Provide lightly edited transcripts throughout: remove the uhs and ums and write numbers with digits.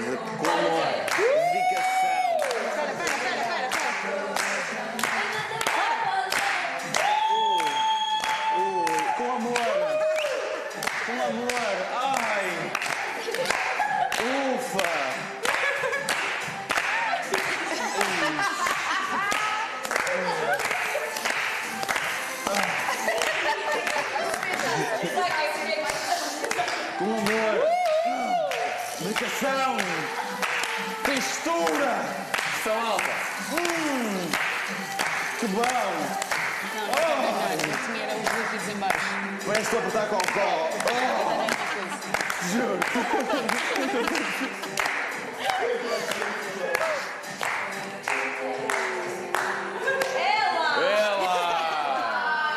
fazer com amor, dedicação. Com amor. Com amor. Ai. Ufa. Com amor. Dedicação. Textura. Pressão alta. Que bom. Não tinha era os líquidos em baixo. Parece que estou a apertar cocó. Juro. Ela!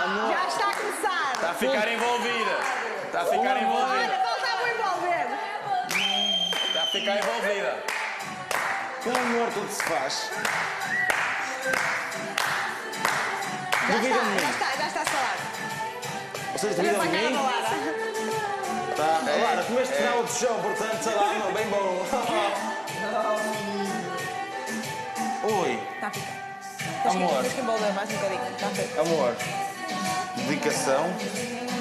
Amor. Já está a começar. Está a ficar envolvida. Está a ficar envolvida. Olha, faltava o envolver. Está a ficar envolvida. Pelo amor, tudo se faz. Duvida de mim. Já está salado. Vocês duvidam de mim? Tá. Lara, comeste final de show, portanto, sei lá, não, bem bom. Oi. Está a ficar. Amor. Tens que envolver mais um bocadinho. Está feito. Amor. Dedicação.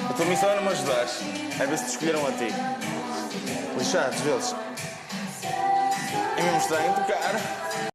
A tua missão é não me ajudares. É ver se te escolheram a ti. Lixados, eles. É mesmo estranho tocar.